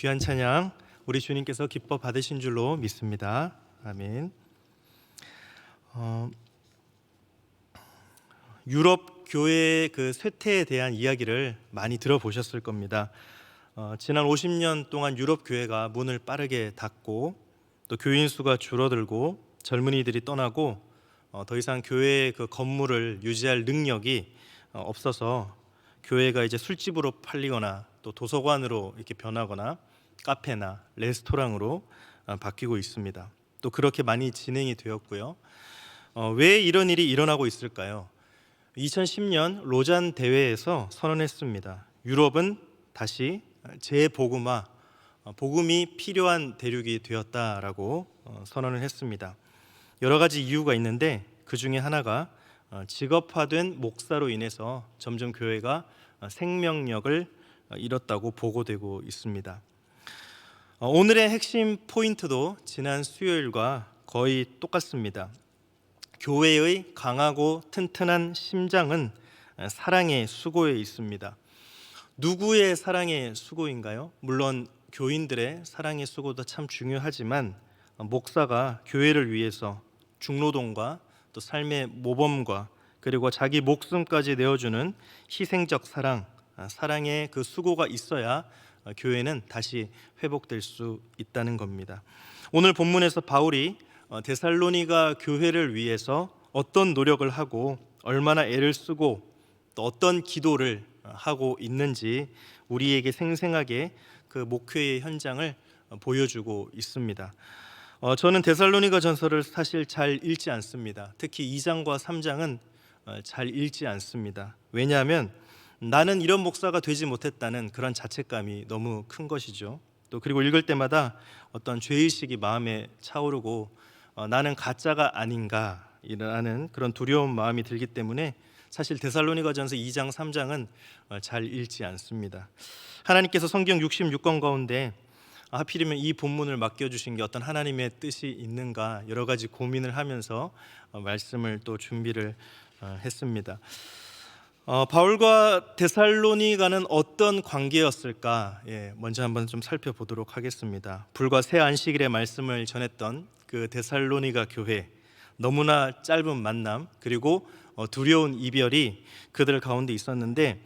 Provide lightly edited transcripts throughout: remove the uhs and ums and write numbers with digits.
귀한 찬양 우리 주님께서 기뻐 받으신 줄로 믿습니다. 아멘. 유럽 교회의 그 쇠퇴에 대한 이야기를 많이 들어보셨을 겁니다. 지난 50년 동안 유럽 교회가 문을 빠르게 닫고 또 교인 수가 줄어들고 젊은이들이 떠나고 더 이상 교회의 그 건물을 유지할 능력이 없어서 교회가 이제 술집으로 팔리거나 또 도서관으로 이렇게 변하거나 카페나 레스토랑으로 바뀌고 있습니다. 또 그렇게 많이 진행이 되었고요. 왜 이런 일이 일어나고 있을까요? 2010년 로잔 대회에서 선언했습니다. 유럽은 다시 재복음화, 복음이 필요한 대륙이 되었다라고 선언을 했습니다. 여러 가지 이유가 있는데 그 중에 하나가 직업화된 목사로 인해서 점점 교회가 생명력을 잃었다고 보고되고 있습니다. 오늘의 핵심 포인트도 지난 수요일과 거의 똑같습니다. 교회의 강하고 튼튼한 심장은 사랑의 수고에 있습니다. 누구의 사랑의 수고인가요? 물론 교인들의 사랑의 수고도 참 중요하지만 목사가 교회를 위해서 중노동과 또 삶의 모범과 그리고 자기 목숨까지 내어주는 희생적 사랑, 사랑의 그 수고가 있어야 교회는 다시 회복될 수 있다는 겁니다. 오늘 본문에서 바울이 데살로니가 교회를 위해서 어떤 노력을 하고 얼마나 애를 쓰고 또 어떤 기도를 하고 있는지 우리에게 생생하게 그 목회의 현장을 보여주고 있습니다. 저는 데살로니가 전서를 사실 잘 읽지 않습니다. 특히 2장과 3장은 잘 읽지 않습니다. 왜냐하면 나는 이런 목사가 되지 못했다는 그런 자책감이 너무 큰 것이죠. 또 그리고 읽을 때마다 어떤 죄의식이 마음에 차오르고 나는 가짜가 아닌가라는 그런 두려운 마음이 들기 때문에 사실 데살로니가전서 2장 3장은 잘 읽지 않습니다. 하나님께서 성경 66권 가운데 하필이면 이 본문을 맡겨주신 게 어떤 하나님의 뜻이 있는가 여러 가지 고민을 하면서 말씀을 또 준비를 했습니다. 바울과 데살로니가는 어떤 관계였을까? 먼저 한번 좀 살펴보도록 하겠습니다. 불과 새 안식일에 말씀을 전했던 그 데살로니가 교회, 너무나 짧은 만남 그리고 두려운 이별이 그들 가운데 있었는데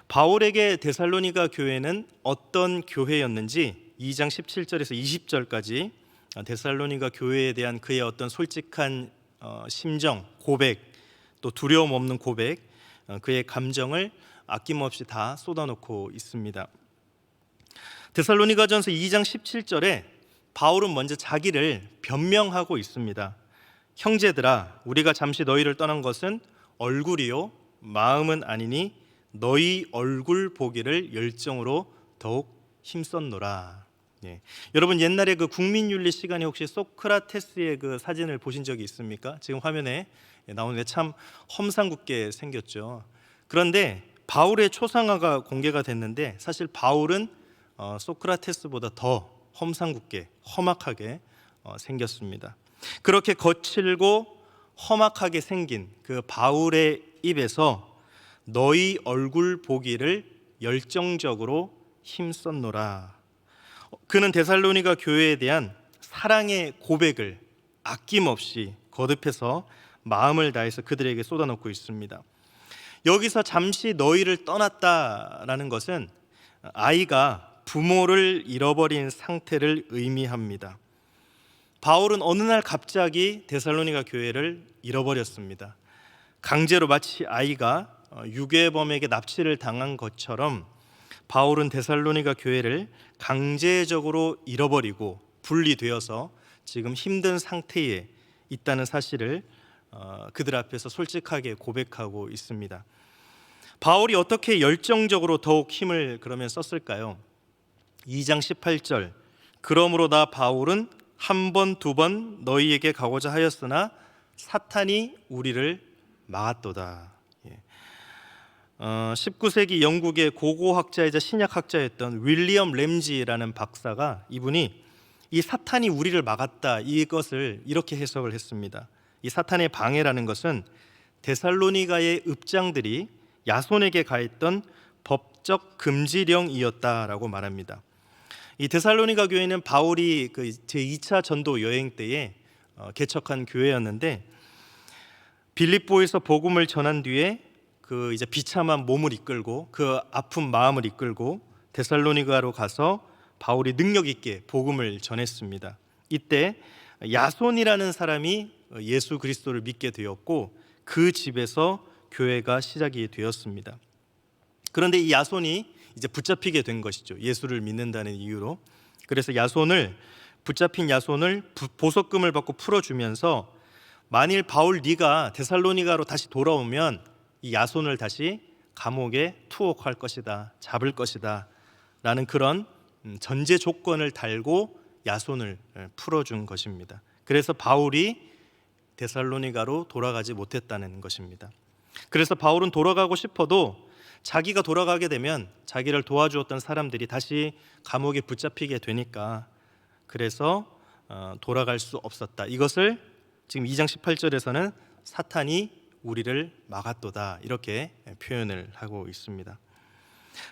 바울에게 데살로니가 교회는 어떤 교회였는지 2장 17절에서 20절까지 데살로니가 교회에 대한 그의 어떤 솔직한 심정, 고백, 또 두려움 없는 고백, 그의 감정을 아낌없이 다 쏟아놓고 있습니다. 데살로니가전서 2장 17절에 바울은 먼저 자기를 변명하고 있습니다. 형제들아, 우리가 잠시 너희를 떠난 것은 얼굴이요 마음은 아니니 너희 얼굴 보기를 열정으로 더욱 힘썼노라. 여러분 옛날에 그 국민윤리 시간에 혹시 소크라테스의 그 사진을 보신 적이 있습니까? 지금 화면에 나오는데 참 험상궂게 생겼죠. 그런데 바울의 초상화가 공개가 됐는데 사실 바울은 소크라테스보다 더 험상궂게 험악하게 생겼습니다. 그렇게 거칠고 험악하게 생긴 그 바울의 입에서 너희 얼굴 보기를 열정적으로 힘썼노라. 그는 데살로니가 교회에 대한 사랑의 고백을 아낌없이 거듭해서 마음을 다해서 그들에게 쏟아놓고 있습니다. 여기서 잠시 너희를 떠났다라는 것은 아이가 부모를 잃어버린 상태를 의미합니다. 바울은 어느 날 갑자기 데살로니가 교회를 잃어버렸습니다. 강제로 마치 아이가 유괴범에게 납치를 당한 것처럼 바울은 데살로니가 교회를 강제적으로 잃어버리고 분리되어서 지금 힘든 상태에 있다는 사실을 그들 앞에서 솔직하게 고백하고 있습니다. 바울이 어떻게 열정적으로 더욱 힘을 그러면 썼을까요? 2장 18절 그러므로 나 바울은 한 번, 두 번 너희에게 가고자 하였으나 사탄이 우리를 막았도다. 19세기 영국의 고고학자이자 신약학자였던 윌리엄 램지라는 박사가 이분이 이 사탄이 우리를 막았다 이것을 이렇게 해석을 했습니다. 이 사탄의 방해라는 것은 데살로니가의 읍장들이 야손에게 가했던 법적 금지령이었다라고 말합니다. 이 데살로니가 교회는 바울이 그 제2차 전도 여행 때에 개척한 교회였는데, 빌립보에서 복음을 전한 뒤에 그 이제 비참한 몸을 이끌고 그 아픈 마음을 이끌고 데살로니가로 가서 바울이 능력 있게 복음을 전했습니다. 이때 야손이라는 사람이 예수 그리스도를 믿게 되었고 그 집에서 교회가 시작이 되었습니다. 그런데 이 야손이 이제 붙잡히게 된 것이죠. 예수를 믿는다는 이유로. 그래서 붙잡힌 야손을 보석금을 받고 풀어주면서 만일 바울 네가 데살로니가로 다시 돌아오면 이 야손을 다시 감옥에 투옥할 것이다, 잡을 것이다 라는 그런 전제 조건을 달고 야손을 풀어준 것입니다. 그래서 바울이 데살로니가로 돌아가지 못했다는 것입니다. 그래서 바울은 돌아가고 싶어도 자기가 돌아가게 되면 자기를 도와주었던 사람들이 다시 감옥에 붙잡히게 되니까 그래서 돌아갈 수 없었다. 이것을 지금 2장 18절에서는 사탄이 우리를 막았도다 이렇게 표현을 하고 있습니다.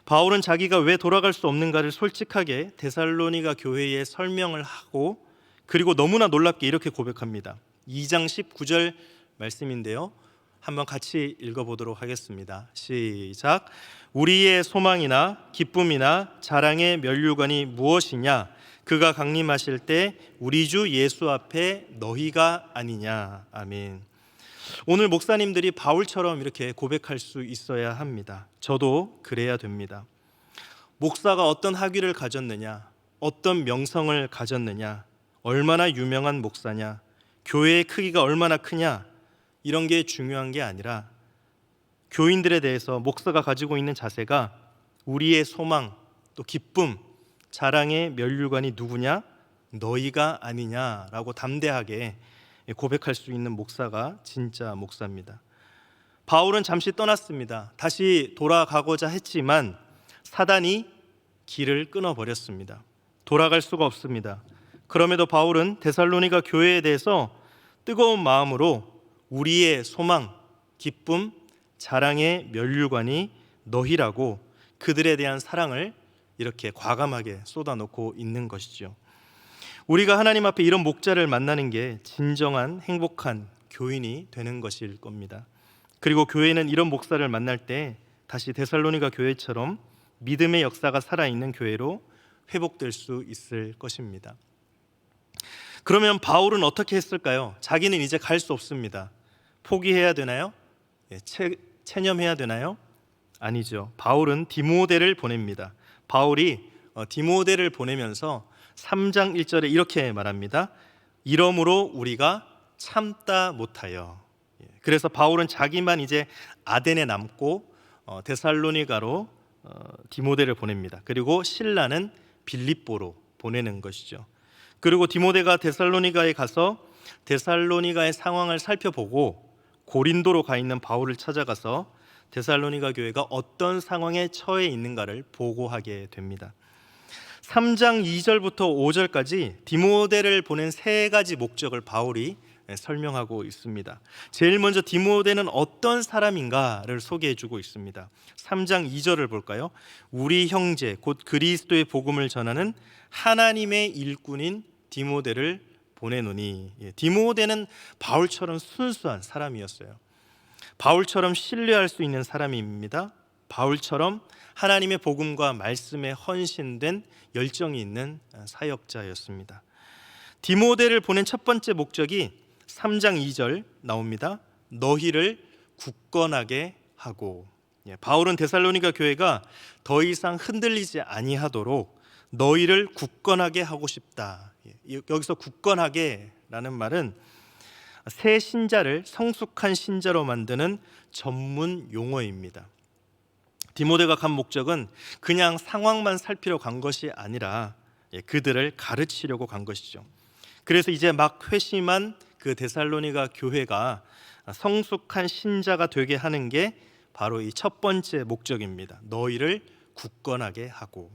바울은 자기가 왜 돌아갈 수 없는가를 솔직하게 데살로니가 교회에 설명을 하고 그리고 너무나 놀랍게 이렇게 고백합니다. 2장 19절 말씀인데요, 한번 같이 읽어보도록 하겠습니다. 시작. 우리의 소망이나 기쁨이나 자랑의 면류관이 무엇이냐? 그가 강림하실 때 우리 주 예수 앞에 너희가 아니냐. 아멘. 오늘 목사님들이 바울처럼 이렇게 고백할 수 있어야 합니다. 저도 그래야 됩니다. 목사가 어떤 학위를 가졌느냐, 어떤 명성을 가졌느냐, 얼마나 유명한 목사냐, 교회의 크기가 얼마나 크냐, 이런 게 중요한 게 아니라 교인들에 대해서 목사가 가지고 있는 자세가 우리의 소망, 또 기쁨, 자랑의 면류관이 누구냐? 너희가 아니냐라고 담대하게 고백할 수 있는 목사가 진짜 목사입니다. 바울은 잠시 떠났습니다. 다시 돌아가고자 했지만 사단이 길을 끊어버렸습니다. 돌아갈 수가 없습니다. 그럼에도 바울은 데살로니가 교회에 대해서 뜨거운 마음으로 우리의 소망, 기쁨, 자랑의 면류관이 너희라고 그들에 대한 사랑을 이렇게 과감하게 쏟아놓고 있는 것이죠. 우리가 하나님 앞에 이런 목자를 만나는 게 진정한 행복한 교인이 되는 것일 겁니다. 그리고 교회는 이런 목사를 만날 때 다시 데살로니가 교회처럼 믿음의 역사가 살아있는 교회로 회복될 수 있을 것입니다. 그러면 바울은 어떻게 했을까요? 자기는 이제 갈 수 없습니다. 포기해야 되나요? 체념해야 되나요? 아니죠. 바울은 디모데를 보냅니다. 바울이 디모데를 보내면서 3장 1절에 이렇게 말합니다. 이러므로 우리가 참다 못하여. 그래서 바울은 자기만 이제 아덴에 남고 데살로니가로 디모데를 보냅니다. 그리고 신라는 빌립보로 보내는 것이죠. 그리고 디모데가 데살로니가에 가서 데살로니가의 상황을 살펴보고 고린도로 가 있는 바울을 찾아가서 데살로니가 교회가 어떤 상황에 처해 있는가를 보고하게 됩니다. 3장 2절부터 5절까지 디모데를 보낸 세 가지 목적을 바울이 설명하고 있습니다. 제일 먼저 디모데는 어떤 사람인가를 소개해주고 있습니다. 3장 2절을 볼까요? 우리 형제 곧 그리스도의 복음을 전하는 하나님의 일꾼인 디모데를 보내노니. 디모데는 바울처럼 순수한 사람이었어요. 바울처럼 신뢰할 수 있는 사람입니다. 바울처럼 하나님의 복음과 말씀에 헌신된 열정이 있는 사역자였습니다. 디모데를 보낸 첫 번째 목적이 3장 2절 나옵니다. 너희를 굳건하게 하고. 바울은 데살로니가 교회가 더 이상 흔들리지 아니하도록 너희를 굳건하게 하고 싶다. 여기서 굳건하게라는 말은 새 신자를 성숙한 신자로 만드는 전문 용어입니다. 디모데가 간 목적은 그냥 상황만 살피러 간 것이 아니라 그들을 가르치려고 간 것이죠. 그래서 이제 막 회심한 그 데살로니가 교회가 성숙한 신자가 되게 하는 게 바로 이 첫 번째 목적입니다. 너희를 굳건하게 하고.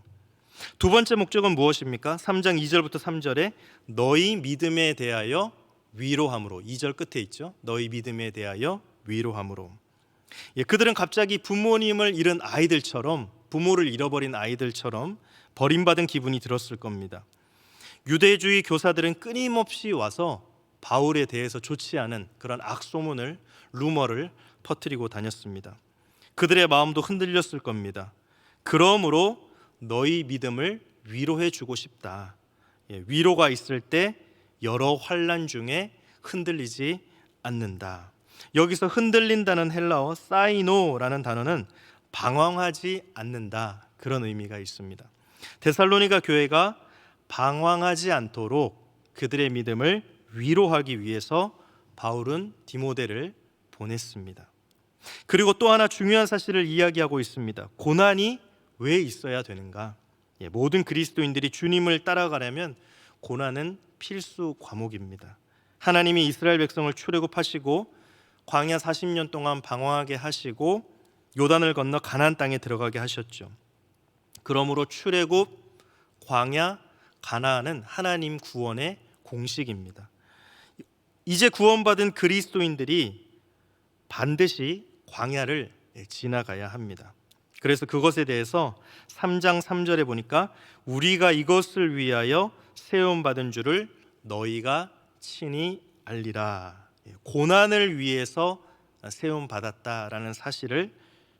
두 번째 목적은 무엇입니까? 3장 2절부터 3절에 너희 믿음에 대하여 위로함으로. 2절 끝에 있죠. 너희 믿음에 대하여 위로함으로. 그들은 갑자기 부모님을 잃은 아이들처럼, 부모를 잃어버린 아이들처럼 버림받은 기분이 들었을 겁니다. 유대주의 교사들은 끊임없이 와서 바울에 대해서 좋지 않은 그런 악소문을, 루머를 퍼뜨리고 다녔습니다. 그들의 마음도 흔들렸을 겁니다. 그러므로 너희 믿음을 위로해 주고 싶다. 위로가 있을 때 여러 환난 중에 흔들리지 않는다. 여기서 흔들린다는 헬라어 사이노라는 단어는 방황하지 않는다, 그런 의미가 있습니다. 데살로니가 교회가 방황하지 않도록 그들의 믿음을 위로하기 위해서 바울은 디모데를 보냈습니다. 그리고 또 하나 중요한 사실을 이야기하고 있습니다. 고난이 왜 있어야 되는가? 모든 그리스도인들이 주님을 따라가려면 고난은 필수 과목입니다. 하나님이 이스라엘 백성을 출애굽하시고 광야 40년 동안 방황하게 하시고 요단을 건너 가나안 땅에 들어가게 하셨죠. 그러므로 출애굽, 광야, 가나안은 하나님 구원의 공식입니다. 이제 구원받은 그리스도인들이 반드시 광야를 지나가야 합니다. 그래서 그것에 대해서 3장 3절에 보니까 우리가 이것을 위하여 세움받은 줄을 너희가 친히 알리라. 고난을 위해서 세움받았다라는 사실을,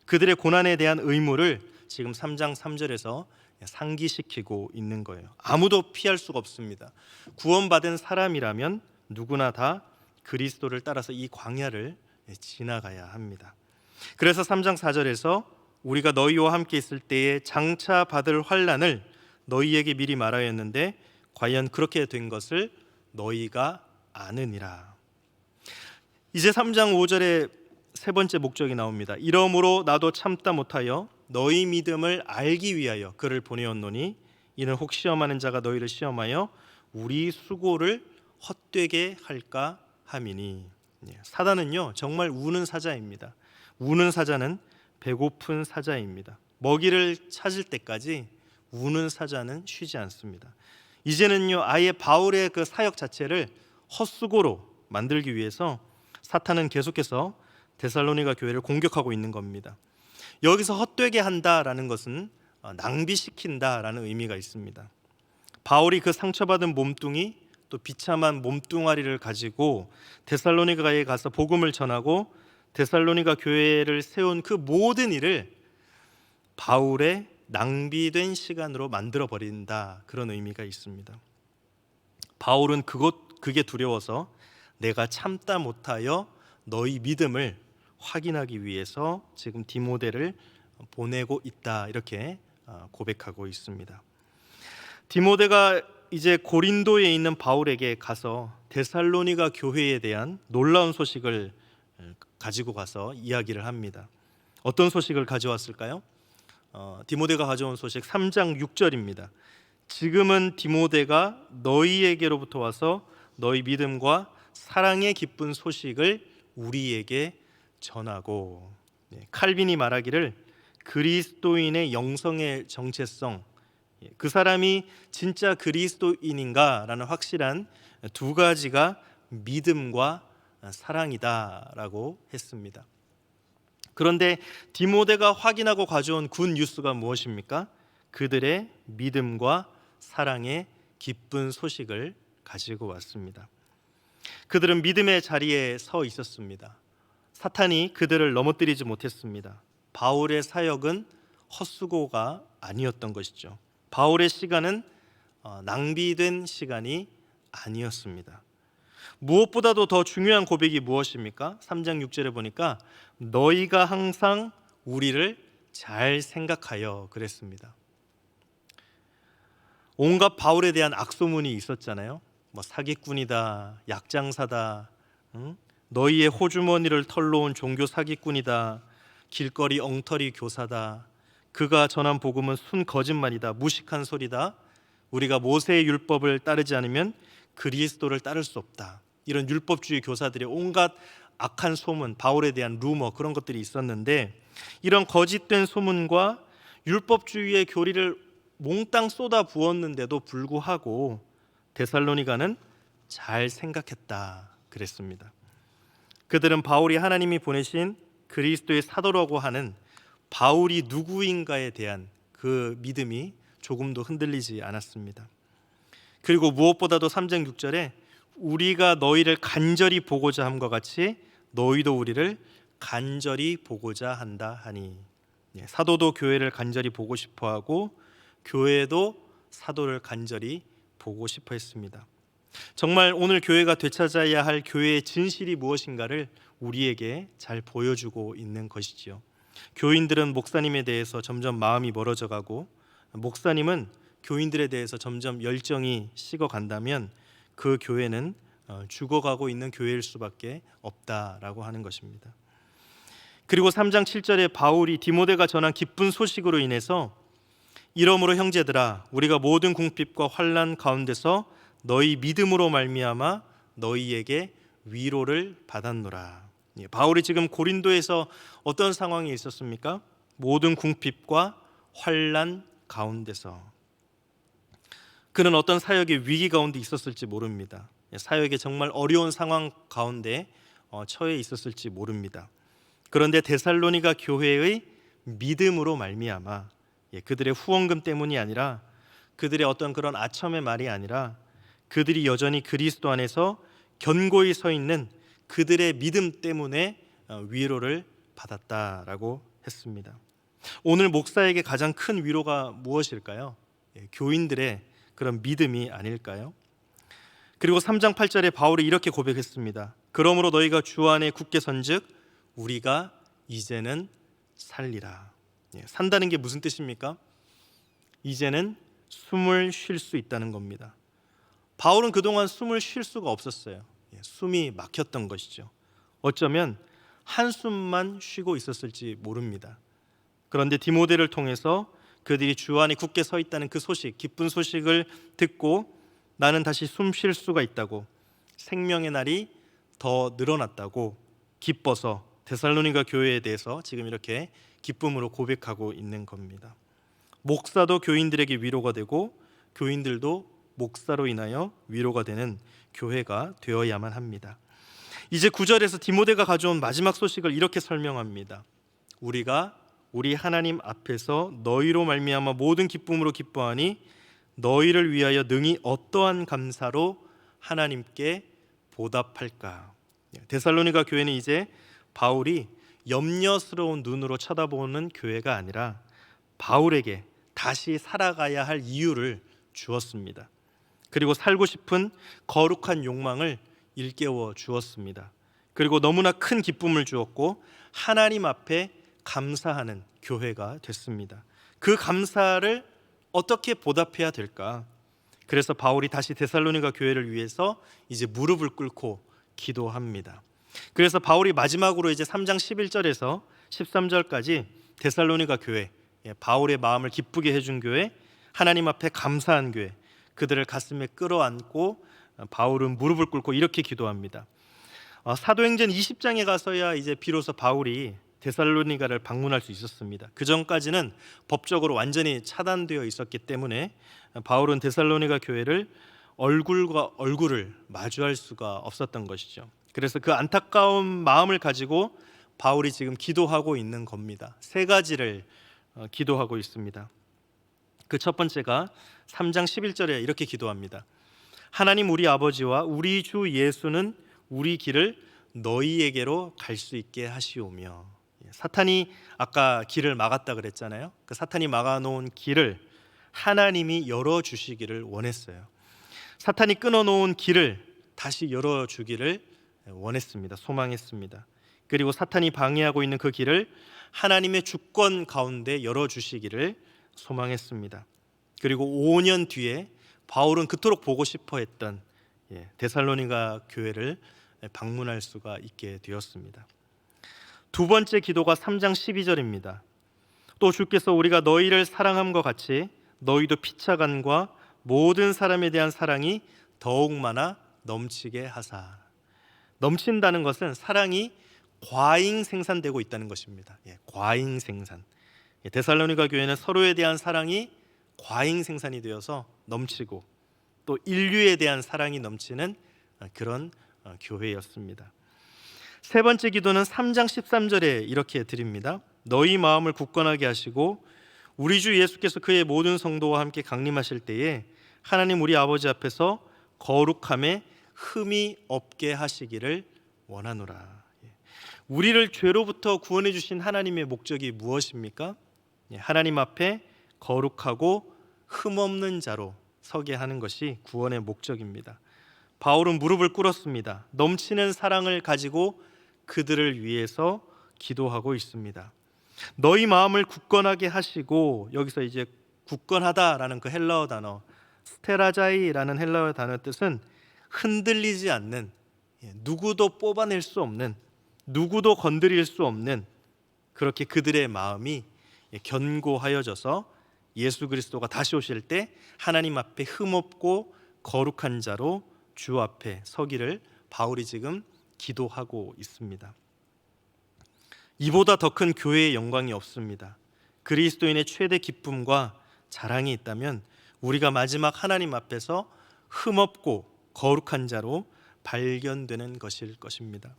그들의 고난에 대한 의무를 지금 3장 3절에서 상기시키고 있는 거예요. 아무도 피할 수가 없습니다. 구원받은 사람이라면 누구나 다 그리스도를 따라서 이 광야를 지나가야 합니다. 그래서 3장 4절에서 우리가 너희와 함께 있을 때에 장차 받을 환난을 너희에게 미리 말하였는데 과연 그렇게 된 것을 너희가 아느니라. 이제 3장 5절에 세 번째 목적이 나옵니다. 이러므로 나도 참다 못하여 너희 믿음을 알기 위하여 그를 보내었노니 이는 혹 시험하는 자가 너희를 시험하여 우리 수고를 헛되게 할까 함이니. 사단은요 정말 우는 사자입니다. 우는 사자는 배고픈 사자입니다. 먹이를 찾을 때까지 우는 사자는 쉬지 않습니다. 이제는요 아예 바울의 그 사역 자체를 헛수고로 만들기 위해서 사탄은 계속해서 데살로니가 교회를 공격하고 있는 겁니다. 여기서 헛되게 한다라는 것은 낭비시킨다라는 의미가 있습니다. 바울이 그 상처받은 몸뚱이, 또 비참한 몸뚱아리를 가지고 데살로니가에 가서 복음을 전하고 데살로니가 교회를 세운 그 모든 일을 바울의 낭비된 시간으로 만들어 버린다, 그런 의미가 있습니다. 바울은 그게 두려워서 내가 참다 못하여 너희 믿음을 확인하기 위해서 지금 디모데를 보내고 있다, 이렇게 고백하고 있습니다. 디모데가 이제 고린도에 있는 바울에게 가서 데살로니가 교회에 대한 놀라운 소식을 가지고 가서 이야기를 합니다. 어떤 소식을 가져왔을까요? 디모데가 가져온 소식 3장 6절입니다. 지금은 디모데가 너희에게로부터 와서 너희 믿음과 사랑의 기쁜 소식을 우리에게 전하고. 칼빈이 말하기를 그리스도인의 영성의 정체성, 그 사람이 진짜 그리스도인인가라는 확실한 두 가지가 믿음과 사랑이다라고 했습니다. 그런데 디모데가 확인하고 가져온 굿 뉴스가 무엇입니까? 그들의 믿음과 사랑의 기쁜 소식을 가지고 왔습니다. 그들은 믿음의 자리에 서 있었습니다. 사탄이 그들을 넘어뜨리지 못했습니다. 바울의 사역은 헛수고가 아니었던 것이죠. 바울의 시간은 낭비된 시간이 아니었습니다. 무엇보다도 더 중요한 고백이 무엇입니까? 3장 6절에 보니까 너희가 항상 우리를 잘 생각하여 그랬습니다. 온갖 바울에 대한 악소문이 있었잖아요. 사기꾼이다, 약장사다, 너희의 호주머니를 털러 온 종교 사기꾼이다, 길거리 엉터리 교사다, 그가 전한 복음은 순 거짓말이다, 무식한 소리다, 우리가 모세의 율법을 따르지 않으면 그리스도를 따를 수 없다. 이런 율법주의 교사들의 온갖 악한 소문, 바울에 대한 루머, 그런 것들이 있었는데 이런 거짓된 소문과 율법주의의 교리를 몽땅 쏟아 부었는데도 불구하고 데살로니가는 잘 생각했다 그랬습니다. 그들은 바울이 하나님이 보내신 그리스도의 사도라고 하는 바울이 누구인가에 대한 그 믿음이 조금도 흔들리지 않았습니다. 그리고 무엇보다도 3장 6절에 우리가 너희를 간절히 보고자 함과 같이 너희도 우리를 간절히 보고자 한다 하니, 사도도 교회를 간절히 보고 싶어하고 교회도 사도를 간절히 보고 싶어 했습니다. 정말 오늘 교회가 되찾아야 할 교회의 진실이 무엇인가를 우리에게 잘 보여주고 있는 것이지요. 교인들은 목사님에 대해서 점점 마음이 멀어져 가고 목사님은 교인들에 대해서 점점 열정이 식어간다면 그 교회는 죽어가고 있는 교회일 수밖에 없다라고 하는 것입니다. 그리고 3장 7절에 바울이 디모데가 전한 기쁜 소식으로 인해서 이러므로 형제들아 우리가 모든 궁핍과 환난 가운데서 너희 믿음으로 말미암아 너희에게 위로를 받았노라. 바울이 지금 고린도에서 어떤 상황이 있었습니까? 모든 궁핍과 환난 가운데서. 그는 어떤 사역의 위기 가운데 있었을지 모릅니다. 사역의 정말 어려운 상황 가운데 처해 있었을지 모릅니다. 그런데 데살로니가 교회의 믿음으로 말미암아, 그들의 후원금 때문이 아니라 그들의 어떤 그런 아첨의 말이 아니라 그들이 여전히 그리스도 안에서 견고히 서 있는 그들의 믿음 때문에 위로를 받았다라고 했습니다. 오늘 목사에게 가장 큰 위로가 무엇일까요? 교인들의 그런 믿음이 아닐까요? 그리고 3장 8절에 바울이 이렇게 고백했습니다. 그러므로 너희가 주 안에 굳게 선즉 우리가 이제는 살리라. 산다는 게 무슨 뜻입니까? 이제는 숨을 쉴 수 있다는 겁니다. 바울은 그동안 숨을 쉴 수가 없었어요. 숨이 막혔던 것이죠. 어쩌면 한숨만 쉬고 있었을지 모릅니다. 그런데 디모데를 통해서 그들이 주 안에 굳게 서 있다는 그 소식, 기쁜 소식을 듣고 나는 다시 숨 쉴 수가 있다고, 생명의 날이 더 늘어났다고 기뻐서 데살로니가 교회에 대해서 지금 이렇게 기쁨으로 고백하고 있는 겁니다. 목사도 교인들에게 위로가 되고 교인들도 목사로 인하여 위로가 되는 교회가 되어야만 합니다. 이제 9절에서 디모데가 가져온 마지막 소식을 이렇게 설명합니다. 우리가 우리 하나님 앞에서 너희로 말미암아 모든 기쁨으로 기뻐하니 너희를 위하여 능히 어떠한 감사로 하나님께 보답할까. 데살로니가 교회는 이제 바울이 염려스러운 눈으로 쳐다보는 교회가 아니라 바울에게 다시 살아가야 할 이유를 주었습니다. 그리고 살고 싶은 거룩한 욕망을 일깨워 주었습니다. 그리고 너무나 큰 기쁨을 주었고 하나님 앞에 감사하는 교회가 됐습니다. 그 감사를 어떻게 보답해야 될까? 그래서 바울이 다시 데살로니가 교회를 위해서 이제 무릎을 꿇고 기도합니다. 그래서 바울이 마지막으로 이제 3장 11절에서 13절까지 데살로니가 교회, 바울의 마음을 기쁘게 해준 교회, 하나님 앞에 감사한 교회, 그들을 가슴에 끌어안고 바울은 무릎을 꿇고 이렇게 기도합니다. 사도행전 20장에 가서야 이제 비로소 바울이 데살로니가를 방문할 수 있었습니다. 그 전까지는 법적으로 완전히 차단되어 있었기 때문에 바울은 데살로니가 교회를 얼굴과 얼굴을 마주할 수가 없었던 것이죠. 그래서 그 안타까운 마음을 가지고 바울이 지금 기도하고 있는 겁니다. 세 가지를 기도하고 있습니다. 그 첫 번째가 3장 11절에 이렇게 기도합니다. 하나님 우리 아버지와 우리 주 예수는 우리 길을 너희에게로 갈 수 있게 하시오며. 사탄이 아까 길을 막았다 그랬잖아요. 그 사탄이 막아놓은 길을 하나님이 열어주시기를 원했어요. 사탄이 끊어놓은 길을 다시 열어주기를 원했습니다. 소망했습니다. 그리고 사탄이 방해하고 있는 그 길을 하나님의 주권 가운데 열어주시기를 소망했습니다. 그리고 5년 뒤에 바울은 그토록 보고 싶어했던 데살로니가 교회를 방문할 수가 있게 되었습니다. 두 번째 기도가 3장 12절입니다. 또 주께서 우리가 너희를 사랑함과 같이 너희도 피차간과 모든 사람에 대한 사랑이 더욱 많아 넘치게 하사. 넘친다는 것은 사랑이 과잉 생산되고 있다는 것입니다. 과잉 생산. 데살로니가 교회는 서로에 대한 사랑이 과잉 생산이 되어서 넘치고 또 인류에 대한 사랑이 넘치는 그런 교회였습니다. 세 번째 기도는 3장 13절에 이렇게 드립니다. 너희 마음을 굳건하게 하시고 우리 주 예수께서 그의 모든 성도와 함께 강림하실 때에 하나님 우리 아버지 앞에서 거룩함에 흠이 없게 하시기를 원하노라. 우리를 죄로부터 구원해 주신 하나님의 목적이 무엇입니까? 하나님 앞에 거룩하고 흠없는 자로 서게 하는 것이 구원의 목적입니다. 바울은 무릎을 꿇었습니다. 넘치는 사랑을 가지고 그들을 위해서 기도하고 있습니다. 너희 마음을 굳건하게 하시고, 여기서 이제 굳건하다라는 그 헬라어 단어 스테라자이라는 헬라어 단어 뜻은 흔들리지 않는, 누구도 뽑아낼 수 없는, 누구도 건드릴 수 없는, 그렇게 그들의 마음이 견고하여져서 예수 그리스도가 다시 오실 때 하나님 앞에 흠없고 거룩한 자로 주 앞에 서기를 바울이 지금 기도하고 있습니다. 이보다 더 큰 교회의 영광이 없습니다. 그리스도인의 최대 기쁨과 자랑이 있다면 우리가 마지막 하나님 앞에서 흠없고 거룩한 자로 발견되는 것일 것입니다.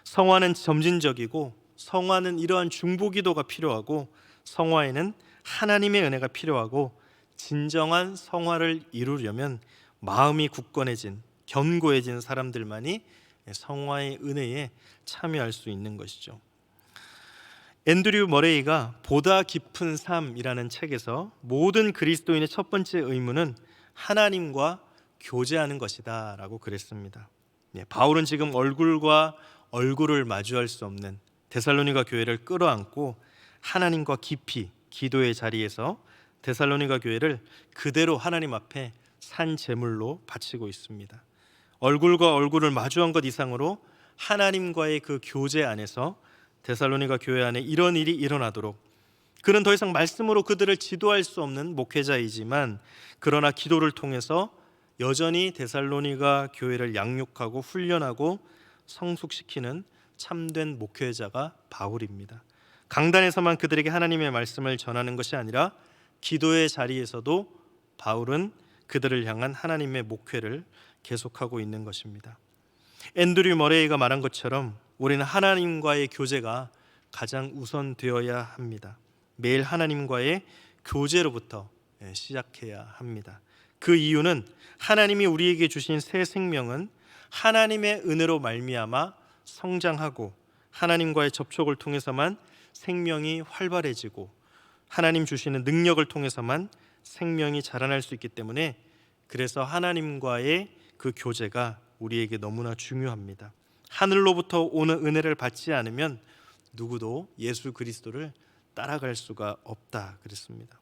성화는 점진적이고, 성화는 이러한 중보기도가 필요하고, 성화에는 하나님의 은혜가 필요하고, 진정한 성화를 이루려면 마음이 굳건해진, 견고해진 사람들만이 성화의 은혜에 참여할 수 있는 것이죠. 앤드류 머레이가 보다 깊은 삶이라는 책에서 모든 그리스도인의 첫 번째 의무는 하나님과 교제하는 것이다 라고 그랬습니다. 바울은 지금 얼굴과 얼굴을 마주할 수 없는 데살로니가 교회를 끌어안고 하나님과 깊이 기도의 자리에서 데살로니가 교회를 그대로 하나님 앞에 산 제물로 바치고 있습니다. 얼굴과 얼굴을 마주한 것 이상으로 하나님과의 그 교제 안에서 데살로니가 교회 안에 이런 일이 일어나도록, 그는 더 이상 말씀으로 그들을 지도할 수 없는 목회자이지만 그러나 기도를 통해서 여전히 데살로니가 교회를 양육하고 훈련하고 성숙시키는 참된 목회자가 바울입니다. 강단에서만 그들에게 하나님의 말씀을 전하는 것이 아니라 기도의 자리에서도 바울은 그들을 향한 하나님의 목회를 계속하고 있는 것입니다. 앤드류 머레이가 말한 것처럼 우리는 하나님과의 교제가 가장 우선되어야 합니다. 매일 하나님과의 교제로부터 시작해야 합니다. 그 이유는 하나님이 우리에게 주신 새 생명은 하나님의 은혜로 말미암아 성장하고 하나님과의 접촉을 통해서만 생명이 활발해지고 하나님 주시는 능력을 통해서만 생명이 자라날 수 있기 때문에, 그래서 하나님과의 그 교제가 우리에게 너무나 중요합니다. 하늘로부터 오는 은혜를 받지 않으면 누구도 예수 그리스도를 따라갈 수가 없다 그랬습니다.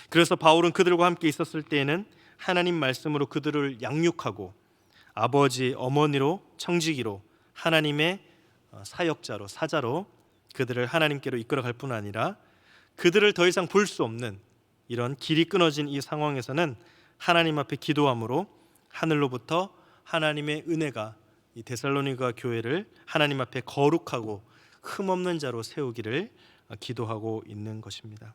그래서 바울은 그들과 함께 있었을 때에는 하나님 말씀으로 그들을 양육하고 아버지, 어머니로, 청지기로 하나님의 사역자로, 사자로 그들을 하나님께로 이끌어갈 뿐 아니라 그들을 더 이상 볼 수 없는 이런 길이 끊어진 이 상황에서는 하나님 앞에 기도함으로 하늘로부터 하나님의 은혜가 이 데살로니가 교회를 하나님 앞에 거룩하고 흠없는 자로 세우기를 기도하고 있는 것입니다.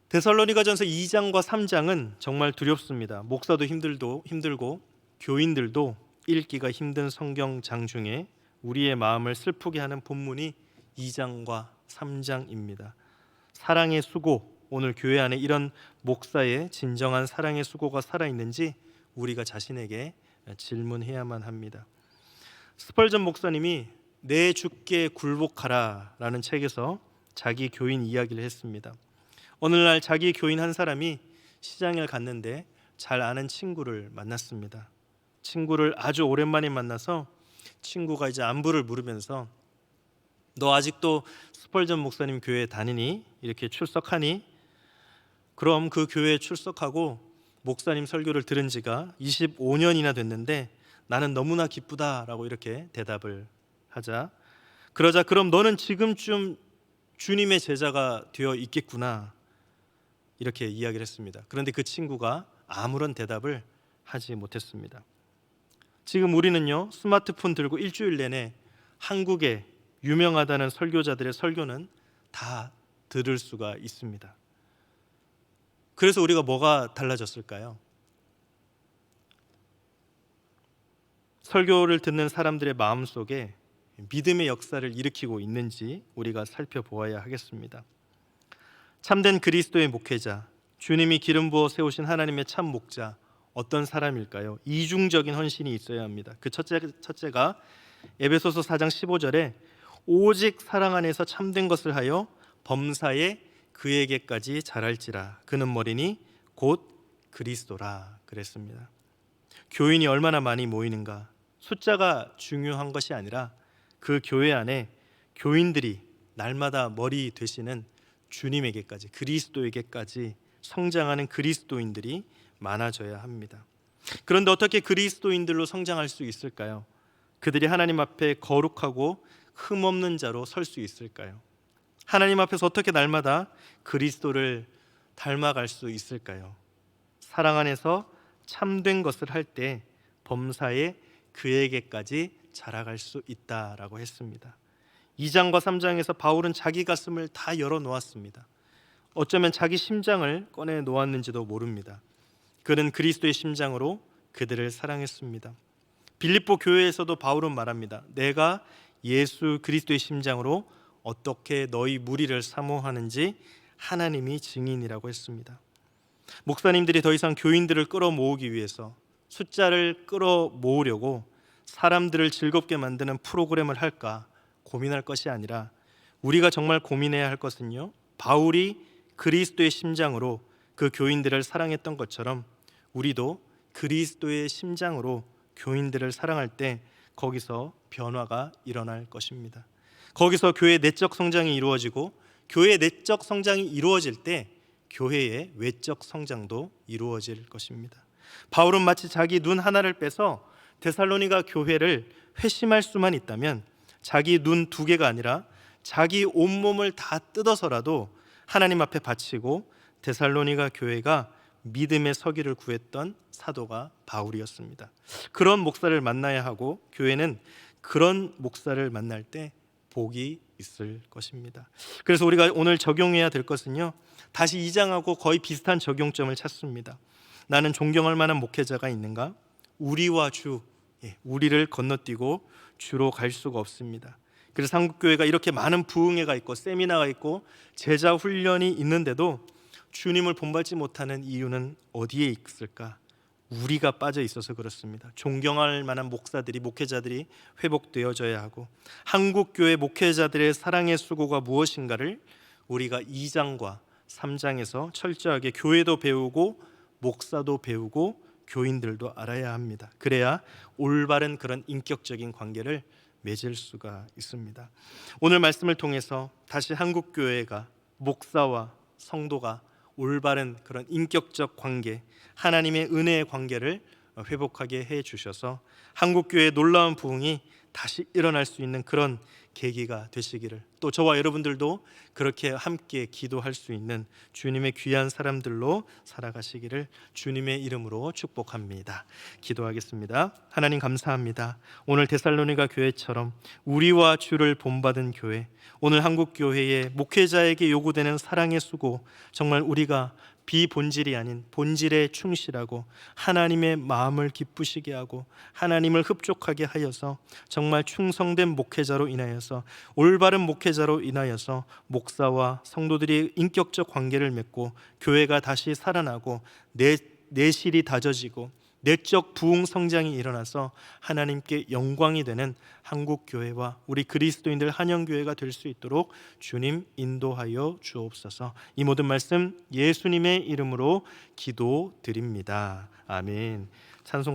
데살로니가전서 2장과 3장은 정말 두렵습니다. 목사도 힘들고 교인들도 읽기가 힘든 성경장 중에 우리의 마음을 슬프게 하는 본문이 2장과 3장입니다. 사랑의 수고, 오늘 교회 안에 이런 목사의 진정한 사랑의 수고가 살아있는지 우리가 자신에게 질문해야만 합니다. 스펄전 목사님이 내 주께 굴복하라 라는 책에서 자기 교인 이야기를 했습니다. 어느 날 자기 교인 한 사람이 시장을 갔는데 잘 아는 친구를 만났습니다. 친구를 아주 오랜만에 만나서 친구가 이제 안부를 물으면서 너 아직도 스펄전 목사님 교회에 다니니? 이렇게 출석하니? 그럼 그 교회에 출석하고 목사님 설교를 들은 지가 25년이나 됐는데 나는 너무나 기쁘다라고 이렇게 대답을 하자, 그러자 그럼 너는 지금쯤 주님의 제자가 되어 있겠구나 이렇게 이야기를 했습니다. 그런데 그 친구가 아무런 대답을 하지 못했습니다. 지금 우리는요, 스마트폰 들고 일주일 내내 한국의 유명하다는 설교자들의 설교는 다 들을 수가 있습니다. 그래서 우리가 뭐가 달라졌을까요? 설교를 듣는 사람들의 마음속에 믿음의 역사를 일으키고 있는지 우리가 살펴보아야 하겠습니다. 참된 그리스도의 목회자, 주님이 기름 부어 세우신 하나님의 참 목자, 어떤 사람일까요? 이중적인 헌신이 있어야 합니다. 그 첫째가 에베소서 4장 15절에 오직 사랑 안에서 참된 것을 하여 범사에 그에게까지 자랄지라. 그는 머리니 곧 그리스도라 그랬습니다. 교인이 얼마나 많이 모이는가, 숫자가 중요한 것이 아니라 그 교회 안에 교인들이 날마다 머리 되시는 주님에게까지, 그리스도에게까지 성장하는 그리스도인들이 많아져야 합니다. 그런데 어떻게 그리스도인들로 성장할 수 있을까요? 그들이 하나님 앞에 거룩하고 흠없는 자로 설 수 있을까요? 하나님 앞에서 어떻게 날마다 그리스도를 닮아갈 수 있을까요? 사랑 안에서 참된 것을 할 때 범사에 그에게까지 자라갈 수 있다라고 했습니다. 2장과 3장에서 바울은 자기 가슴을 다 열어놓았습니다. 어쩌면 자기 심장을 꺼내 놓았는지도 모릅니다. 그는 그리스도의 심장으로 그들을 사랑했습니다. 빌립보 교회에서도 바울은 말합니다. 내가 예수 그리스도의 심장으로 어떻게 너희 무리를 사모하는지 하나님이 증인이라고 했습니다. 목사님들이 더 이상 교인들을 끌어모으기 위해서, 숫자를 끌어모으려고 사람들을 즐겁게 만드는 프로그램을 할까 고민할 것이 아니라, 우리가 정말 고민해야 할 것은요, 바울이 그리스도의 심장으로 그 교인들을 사랑했던 것처럼 우리도 그리스도의 심장으로 교인들을 사랑할 때 거기서 변화가 일어날 것입니다. 거기서 교회의 내적 성장이 이루어지고, 교회의 내적 성장이 이루어질 때 교회의 외적 성장도 이루어질 것입니다. 바울은 마치 자기 눈 하나를 빼서 데살로니가 교회를 회심할 수만 있다면 자기 눈 2개가 아니라 자기 온몸을 다 뜯어서라도 하나님 앞에 바치고 데살로니가 교회가 믿음의 서기를 구했던 사도가 바울이었습니다. 그런 목사를 만나야 하고, 교회는 그런 목사를 만날 때 복이 있을 것입니다. 그래서 우리가 오늘 적용해야 될 것은요, 다시 2장하고 거의 비슷한 적용점을 찾습니다. 나는 존경할 만한 목회자가 있는가? 우리와 주, 우리를 건너뛰고 주로 갈 수가 없습니다. 그래서 한국교회가 이렇게 많은 부흥회가 있고 세미나가 있고 제자 훈련이 있는데도 주님을 본받지 못하는 이유는 어디에 있을까? 우리가 빠져 있어서 그렇습니다. 존경할 만한 목사들이, 목회자들이 회복되어져야 하고, 한국교회 목회자들의 사랑의 수고가 무엇인가를 우리가 2장과 3장에서 철저하게 교회도 배우고 목사도 배우고 교인들도 알아야 합니다. 그래야 올바른 그런 인격적인 관계를 맺을 수가 있습니다. 오늘 말씀을 통해서 다시 한국교회가, 목사와 성도가 올바른 그런 인격적 관계, 하나님의 은혜의 관계를 회복하게 해 주셔서 한국교회의 놀라운 부흥이 다시 일어날 수 있는 그런 계기가 되시기를, 또 저와 여러분들도 그렇게 함께 기도할 수 있는 주님의 귀한 사람들로 살아가시기를 주님의 이름으로 축복합니다. 기도하겠습니다. 하나님 감사합니다. 오늘 데살로니가 교회처럼 우리와 주를 본받은 교회, 오늘 한국교회의 목회자에게 요구되는 사랑의 수고, 정말 우리가 비본질이 아닌 본질에 충실하고 하나님의 마음을 기쁘시게 하고 하나님을 흡족하게 하여서 정말 충성된 목회자로 인하여서, 올바른 목회자로 인하여서 목사와 성도들이 인격적 관계를 맺고 교회가 다시 살아나고 내실이 다져지고 내적 부흥 성장이 일어나서 하나님께 영광이 되는 한국교회와 우리 그리스도인들 한영교회가 될 수 있도록 주님 인도하여 주옵소서. 이 모든 말씀 예수님의 이름으로 기도드립니다. 아멘. 찬송